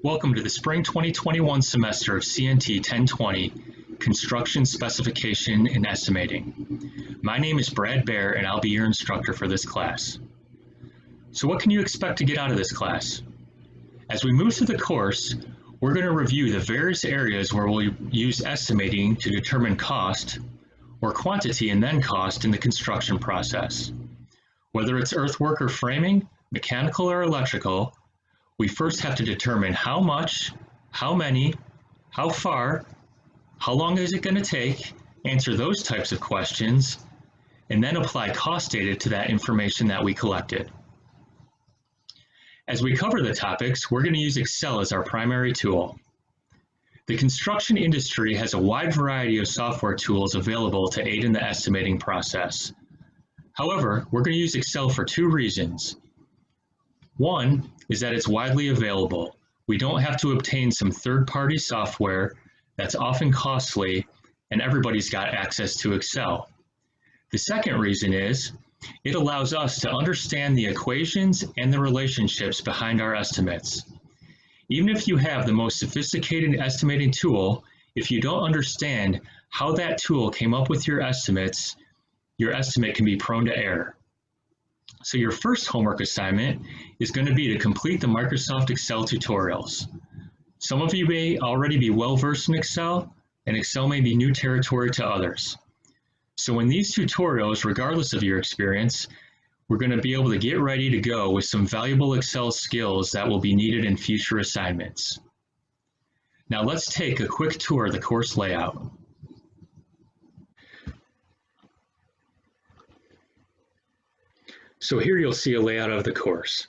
Welcome to the Spring 2021 semester of CNT 1020, Construction Specification and Estimating. My name is Brad Baer and I'll be your instructor for this class. So what can you expect to get out of this class? As we move through the course, we're going to review the various areas where we'll use estimating to determine cost or quantity and then cost in the construction process. Whether it's earthwork or framing, mechanical or electrical, we first have to determine how much, how many, how far, how long is it going to take, answer those types of questions, and then apply cost data to that information that we collected. As we cover the topics, we're going to use Excel as our primary tool. The construction industry has a wide variety of software tools available to aid in the estimating process. However, we're going to use Excel for two reasons. One is that it's widely available. We don't have to obtain some third-party software that's often costly, and everybody's got access to Excel. The second reason is it allows us to understand the equations and the relationships behind our estimates. Even if you have the most sophisticated estimating tool, if you don't understand how that tool came up with your estimates, your estimate can be prone to error. So your first homework assignment is going to be to complete the Microsoft Excel tutorials. Some of you may already be well versed in Excel, and Excel may be new territory to others. So in these tutorials, regardless of your experience, we're going to be able to get ready to go with some valuable Excel skills that will be needed in future assignments. Now let's take a quick tour of the course layout. So here you'll see a layout of the course.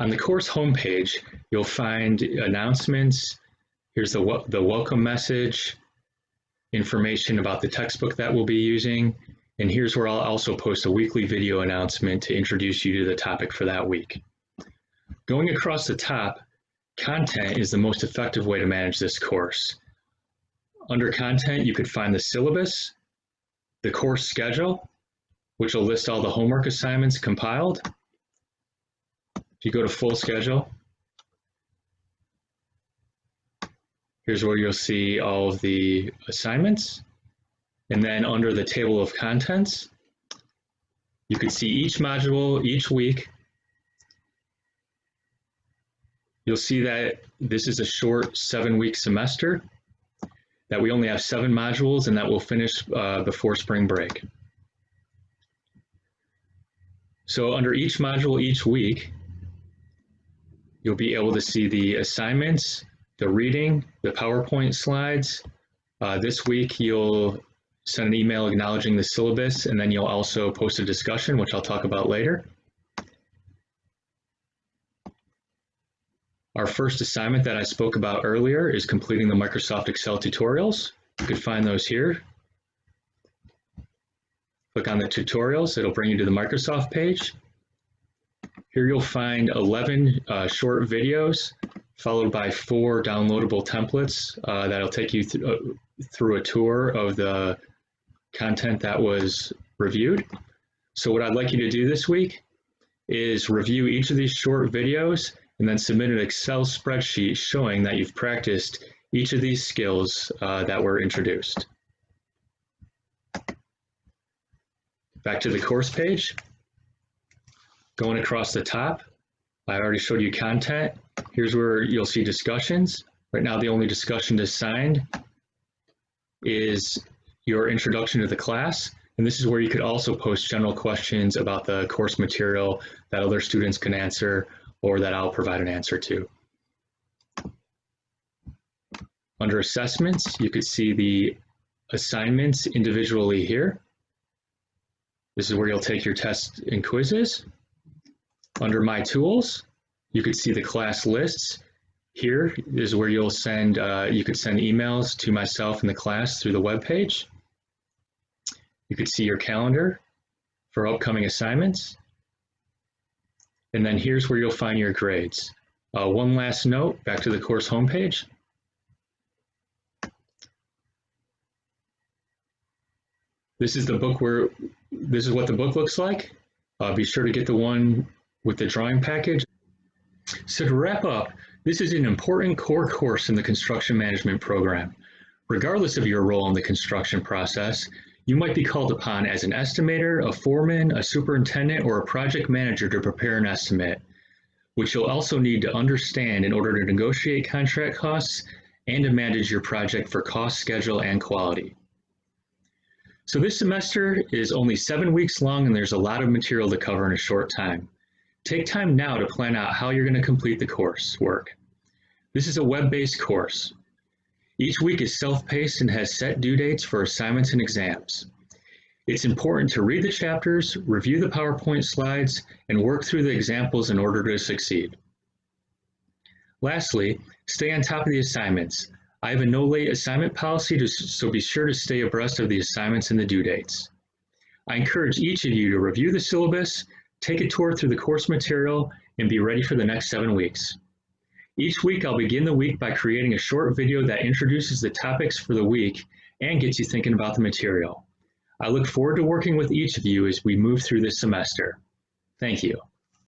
On the course homepage, you'll find announcements. Here's the welcome message, information about the textbook that we'll be using, and here's where I'll also post a weekly video announcement to introduce you to the topic for that week. Going across the top, content is the most effective way to manage this course. Under content, you could find the syllabus, the course schedule, which will list all the homework assignments compiled. If you go to full schedule, here's where you'll see all of the assignments. And then under the table of contents, you can see each module each week. You'll see that this is a short 7-week semester, that we only have 7 modules and that will finish before spring break. So under each module each week, you'll be able to see the assignments, the reading, the PowerPoint slides. This week you'll send an email acknowledging the syllabus, and then you'll also post a discussion, which I'll talk about later. Our first assignment that I spoke about earlier is completing the Microsoft Excel tutorials. You can find those here. Click on the tutorials, it'll bring you to the Microsoft page. Here you'll find 11 short videos, followed by 4 downloadable templates that'll take you through a tour of the content that was reviewed. So what I'd like you to do this week is review each of these short videos and then submit an Excel spreadsheet showing that you've practiced each of these skills that were introduced. Back to the course page. Going across the top, I already showed you content. Here's where you'll see discussions. Right now, the only discussion assigned is your introduction to the class. And this is where you could also post general questions about the course material that other students can answer or that I'll provide an answer to. Under assessments, you could see the assignments individually here. This is where you'll take your tests and quizzes. Under My Tools, you could see the class lists. Here is where you'll send, you could send emails to myself and the class through the web page. You could see your calendar for upcoming assignments. And then here's where you'll find your grades. One last note, back to the course homepage. This is the book this is what the book looks like. Be sure to get the one with the drawing package. So to wrap up, This is an important core course in the construction management program. Regardless of your role in the construction process, you might be called upon as an estimator, a foreman, a superintendent, or a project manager to prepare an estimate, which you'll also need to understand in order to negotiate contract costs and to manage your project for cost, schedule, and quality. So this semester is only 7 weeks long and there's a lot of material to cover in a short time. Take time now to plan out how you're going to complete the coursework. This is a web-based course. Each week is self-paced and has set due dates for assignments and exams. It's important to read the chapters, review the PowerPoint slides, and work through the examples in order to succeed. Lastly, stay on top of the assignments. I have a no late assignment policy, so be sure to stay abreast of the assignments and the due dates. I encourage each of you to review the syllabus, take a tour through the course material, and be ready for the next 7 weeks. Each week, I'll begin the week by creating a short video that introduces the topics for the week and gets you thinking about the material. I look forward to working with each of you as we move through this semester. Thank you.